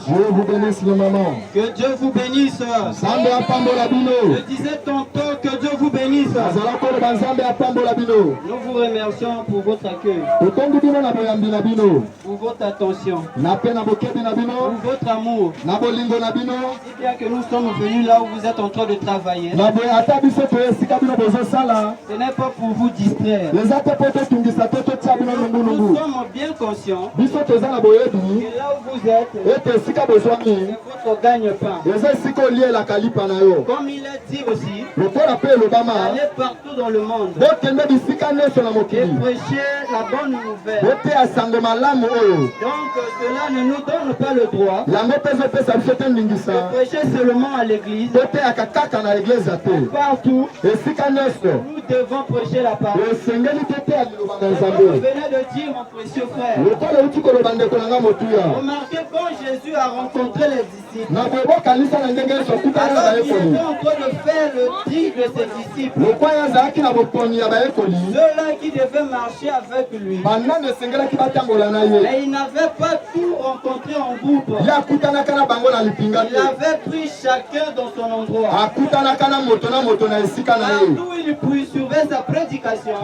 Dieu vous bénisse le maman. Que Dieu vous bénisse. Je disais tantôt que Dieu vous bénisse. Nous vous remercions pour votre accueil, pour votre attention, pour votre amour. Si bien que nous sommes venus là où vous êtes en train de travailler, ce n'est pas pour vous distraire. Nous sommes bien conscients que là où vous êtes, c'est votre gagne-pain. Comme il est dit aussi, allez partout dans le monde et prêcher la bonne nouvelle. Donc cela ne nous donne pas le droit de prêcher seulement à l'église. Partout, nous devons prêcher la parole. Vous venez de dire, mon précieux frère, remarquez quand Jésus a rencontré les disciples, alors il était en train de faire le tri de ses disciples, ceux-là qui devaient marcher avec lui. Mais il n'avait pas tout rencontré en groupe. Il avait pris chacun dans son endroit. Partout il poursuivait sa prédication,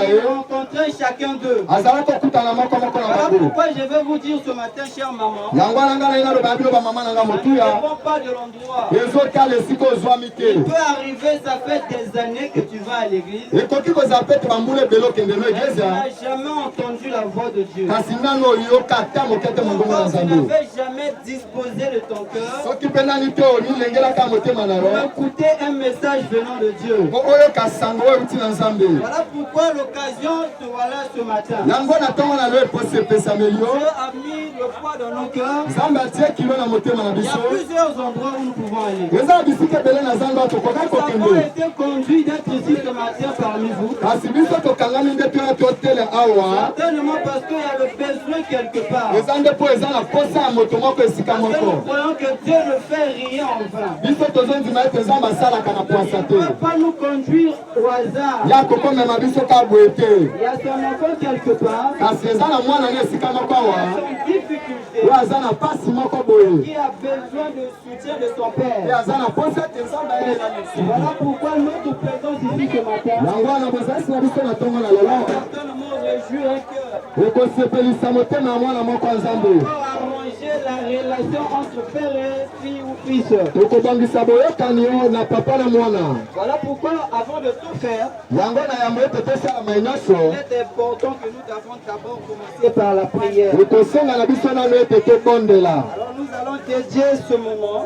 il rencontrait chacun d'eux. Voilà pourquoi je vais vous dire ce matin, chère maman, ne dépend pas de l'endroit. Il peut arriver, ça fait des années que tu vas à l'église, tu n'as jamais entendu la voix de Dieu. Tu n'avais jamais disposé de ton cœur pour écouter un message venant de Dieu. Voilà pourquoi l'occasion te voilà ce matin. Dieu a mis le poids dans nos cœurs. Il y a plusieurs endroits où nous pouvons aller. Nous avons été conduits d'être ici ce matin parmi vous. Certainement parce qu'il y a le besoin quelque part. Parce que nous croyons que Dieu ne fait rien en vain. Il ne peut pas nous conduire au hasard. Il y a son enfant quelque part. Il y a son difficulté, qui a besoin de soutien de son père. Voilà pourquoi notre présence ici ce matin certainement réjouit un cœur pour arranger la relation entre père et fille ou fils. Voilà pourquoi avant de tout faire, il est important que nous devons d'abord commencer par la prière. Alors nous allons dédier ce moment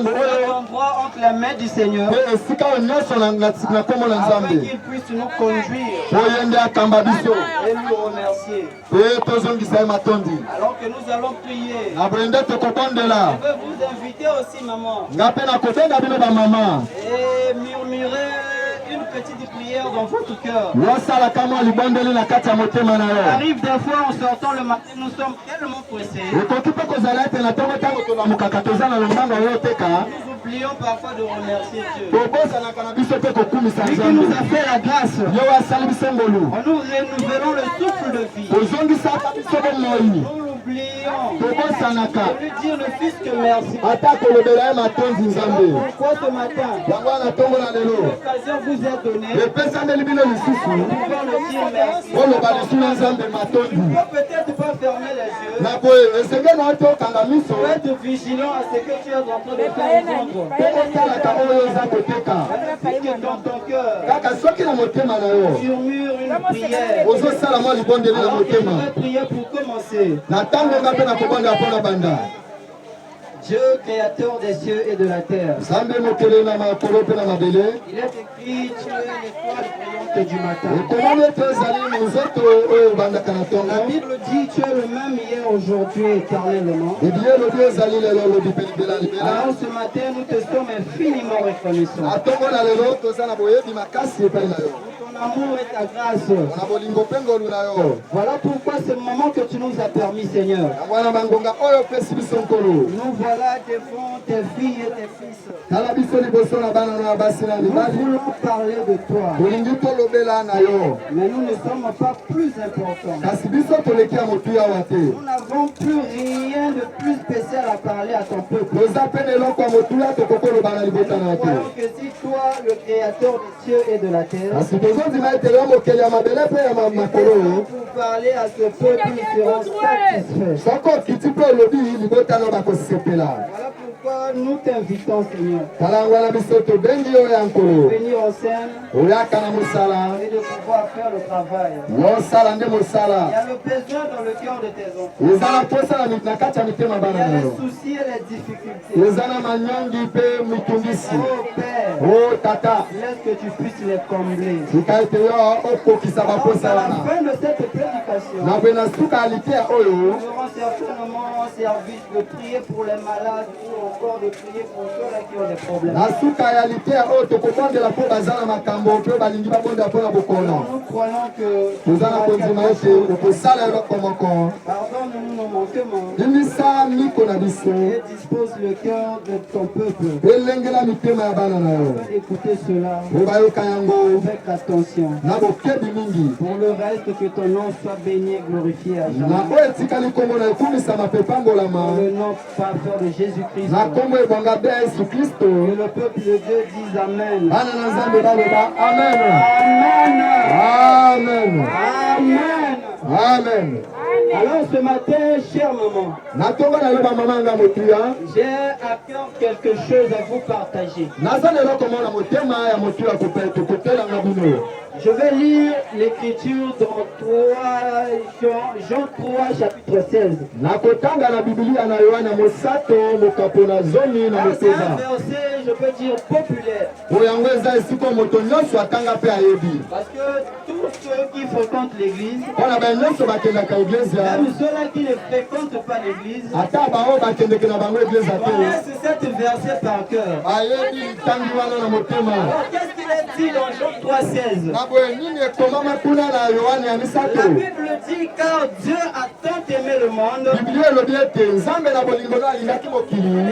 au endroit entre les mains du Seigneur, afin qu'il puisse nous conduire et nous remercier. Alors que nous allons prier, je veux vous inviter aussi, maman, et murmurer une petite prière dans votre cœur. Arrive des fois en sortant le matin, nous sommes tellement pressés. Nous oublions parfois de remercier Dieu. Lui qui nous a fait la grâce. En nous renouvelant le souffle de vie. Nous l'oublions. De lui dire le Fils que merci. Pourquoi ce matin l'occasion vous est donnée de pouvoir le dire merci. On ne peut peut-être pas fermer les yeux. Faut être vigilant à ce que tu es en train de faire. Que dans ton cœur murmure une prière. Alors que je vais prier pour commencer. Dieu, créateur des cieux et de la terre. Il est écrit, tu es l'étoile brillante du matin. La Bible dit, tu es le même hier, aujourd'hui, éternellement. Alors ce matin, nous te sommes infiniment reconnaissants. Ton amour et ta grâce. Voilà pourquoi ce moment que tu nous as permis, Seigneur. Nous voilà devant tes filles et tes fils. voulons parler de toi. Mais nous ne sommes pas plus importants. Nous n'avons plus rien de plus spécial à parler à ton peuple. Nous croyons que si toi, le créateur des cieux et de la terre, pour parler à ce peuple, ils seront satisfaits. Voilà pourquoi nous t'invitons, Seigneur, de venir en scène et de pouvoir faire le travail. Il y a le besoin dans le cœur de tes enfants. Il y a les soucis et les difficultés. Oh Père, laisse que tu puisses les combler. À la fin de cette prédication, nous aurons certainement un service de prier pour les malades ou encore de prier pour ceux qui ont des problèmes. Nous croyons que pardonne-nous nos manquements et dispose le cœur de ton peuple. Écoutez cela avec attention. Pour le reste, que ton nom soit béni et glorifié à jamais. Dans le nom parfait de Jésus-Christ. Que le peuple de Dieu dise Amen. Amen. Amen. Amen. Amen. Alors ce matin, chère maman, j'ai à cœur quelque chose à vous partager. Je vais lire l'écriture dans Jean 3, chapitre 16. C'est un verset, je peux dire, populaire. Parce que tous ceux qui fréquentent l'église, même ceux-là qui ne fréquentent pas l'église, connaissent cette verset par cœur. Alors qu'est-ce qu'il est dit dans Jean 3, 16? La Bible dit car Dieu a tant aimé le monde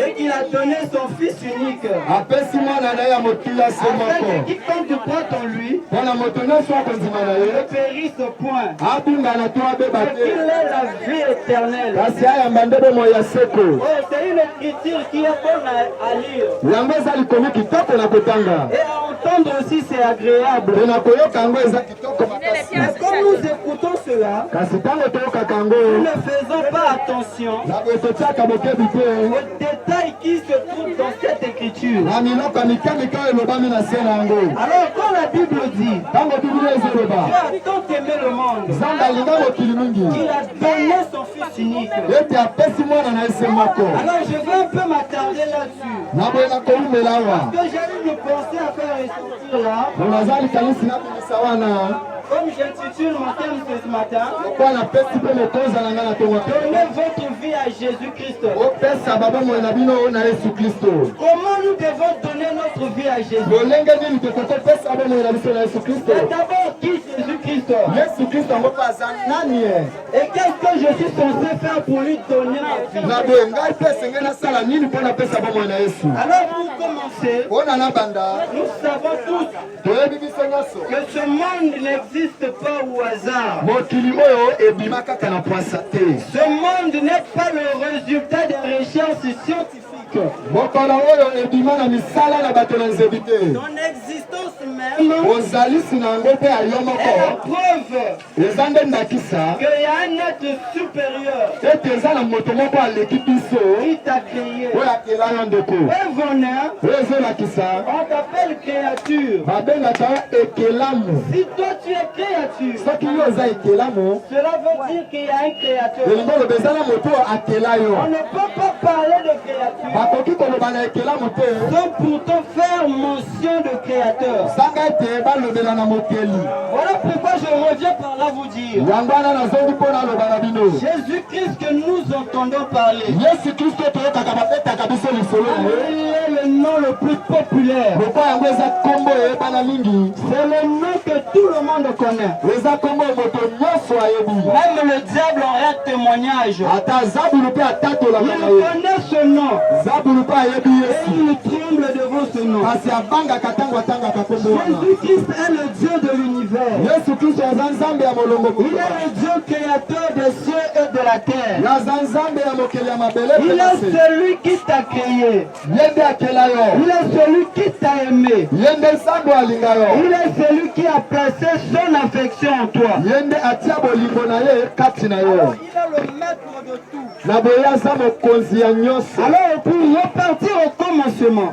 et qu'il a donné son Fils unique afin que quiconque croit en lui ne périsse point, mais qu'il ait la vie éternelle. Oh, c'est une écriture qui est bonne à lire et à entendre aussi, c'est agréable. Mais quand nous écoutons cela, nous ne faisons pas attention aux détails qui se trouvent dans cette écriture. Alors quand la Bible dit Dieu a tant aimé le monde qu'il a donné son Fils unique, alors je vais un peu m'attarder là-dessus, parce que j'ai une pensée à faire ressortir là. Comme j'intitule mon thème ce matin, donnez votre vie à Jésus-Christ. Comment nous devons donner notre vie à Jésus? C'est d'abord qui Jésus-Christ? Et qu'est-ce que je suis censé faire pour lui donner ma vie? Alors pour commencer, nous savons tous que ce monde n'existe pas au hasard. Ce monde n'est pas le résultat des recherches scientifiques. Son existence même est la preuve qu'il y a un être supérieur qui t'a créé. On t'appelle créature. Si toi tu es créature, cela veut dire qu'il y a un créateur. On ne peut pas parler de créature sans pourtant faire mention de créateur. Voilà pourquoi je reviens par là vous dire Jésus-Christ que nous entendons parler, il est le nom le plus populaire. C'est le nom que tout le monde connaît. Même le diable en rend témoignage. Il connaît ce nom et il tremble devant prononce ce nom. Jésus-Christ est le Dieu de l'univers. Il est le Dieu créateur des cieux et de la terre. Il est celui qui t'a créé. Il est celui qui t'a aimé. Il est celui qui a placé son affection en toi. Alors, il est le maître de tout. Alors, pour repartir au commencement,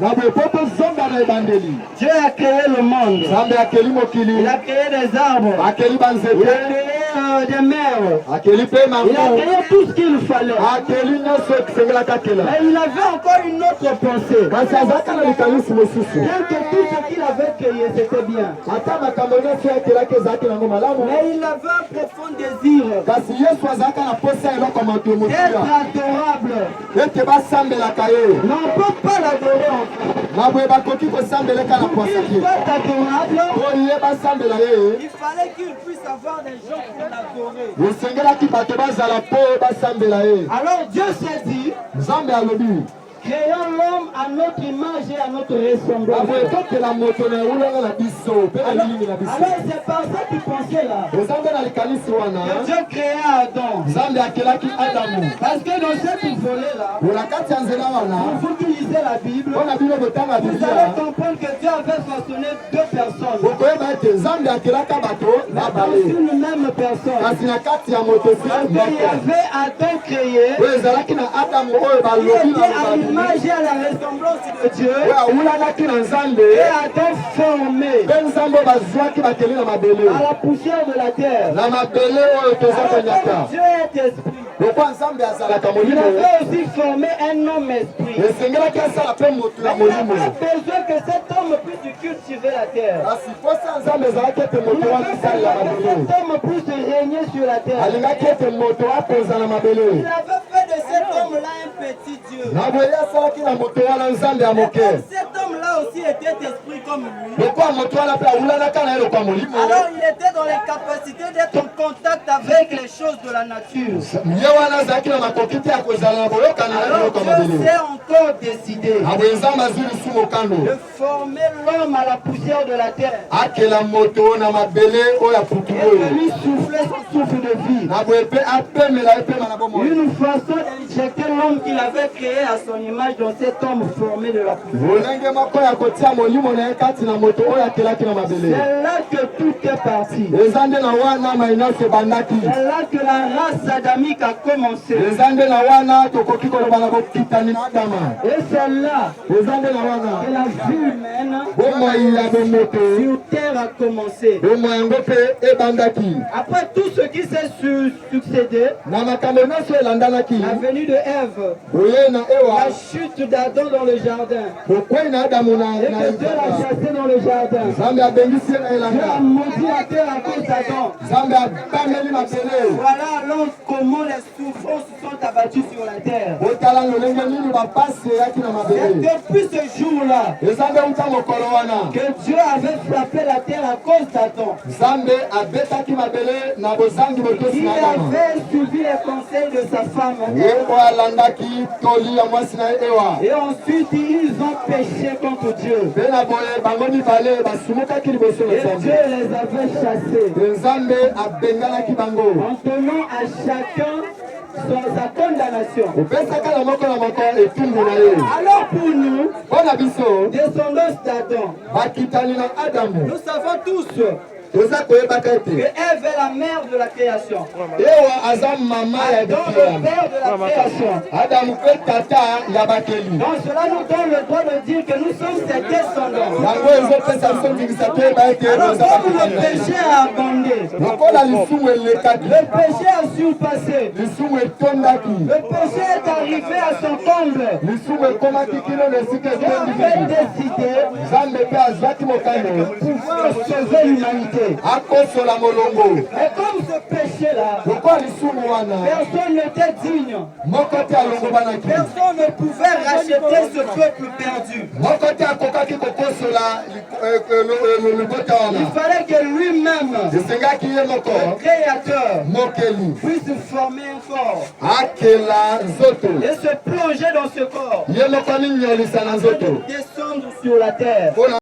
Dieu a créé le monde. Il a créé des arbres. Il a créé des mers. Il a créé tout ce qu'il fallait. Mais il avait encore une autre pensée. Bien que tout ce qu'il avait créé, c'était bien. Mais il avait un profond désir d'être adorable. Mais on ne peut pas l'adorer en fait. Pour qu'il soit adorable, il fallait qu'il puisse avoir des gens pour l'adorer. Alors Dieu s'est dit, créons l'homme à notre image et à notre ressemblance. Alors c'est par ça qu'il pensait là. Que Dieu créa Adam. Parce que dans cette volée là, vous qui lisez la Bible, vous allez comprendre que Dieu avait façonné deux personnes. Dans une même personne. Parce qu'il y avait Adam créé. Il était à l'image et à la ressemblance de Dieu. Et Adam formé à la poussière de la terre. Alors, Dieu est esprit. Il avait aussi formé un homme esprit. Il n'avait pas besoin que cet homme puisse cultiver la terre. Il n'avait pas besoin que cet homme puisse régner sur la terre. Il avait fait de cet homme-là un petit Dieu. Cet homme-là aussi était esprit comme lui. Alors il était dans les capacités d'être en contact avec les choses de la nature. Alors Dieu s'est encore décidé de former l'homme à la poussière de la terre. Et de lui souffler son souffle de vie. Une façon d'injecter l'homme qu'il avait créé à son image dans cet homme formé de la poussière. C'est là que tout est parti. C'est là que la race adamique a commencé. Et c'est là que la vie humaine sur terre a commencé. Après tout ce qui s'est succédé, la venue de Ève, la chute d'Adam dans le jardin, et que Dieu l'a chassé dans le jardin. Dieu a maudit la terre à cause d'Adam. Voilà alors comment les souffrances sont abattues sur la terre. C'est depuis ce jour-là que Dieu avait frappé la terre à cause d'Adam. Il avait suivi les conseils de sa femme. Et ensuite ils ont péché contre Dieu. Et Dieu les avait chassés. En tenant à chacun sa condamnation. Alors pour nous, descendants d'Adam, nous savons tous que Ève est la mère de la création. Adam le père de la création. Donc cela nous donne le droit de dire que nous sommes ses descendants. Alors comme le péché a abondé, le péché a surpassé, le péché est arrivé à son comble. Dieu avait décidé de pouvoir sauver l'humanité. péché. akosola molongo. Et comme ce péché-là, Pourquoi lisumu wana? personne n'était digne. Moko te alongobanaki. Personne ne pouvait racheter ce peuple perdu. Moko te akokaki kokosola libota wana. Il fallait que lui-même, Esengaki ye moko. le Créateur, Mokeli. puisse former un corps Akela nzoto. et se plonger dans ce corps, Ye moko ni nyolisa na nzoto. descendre sur la terre.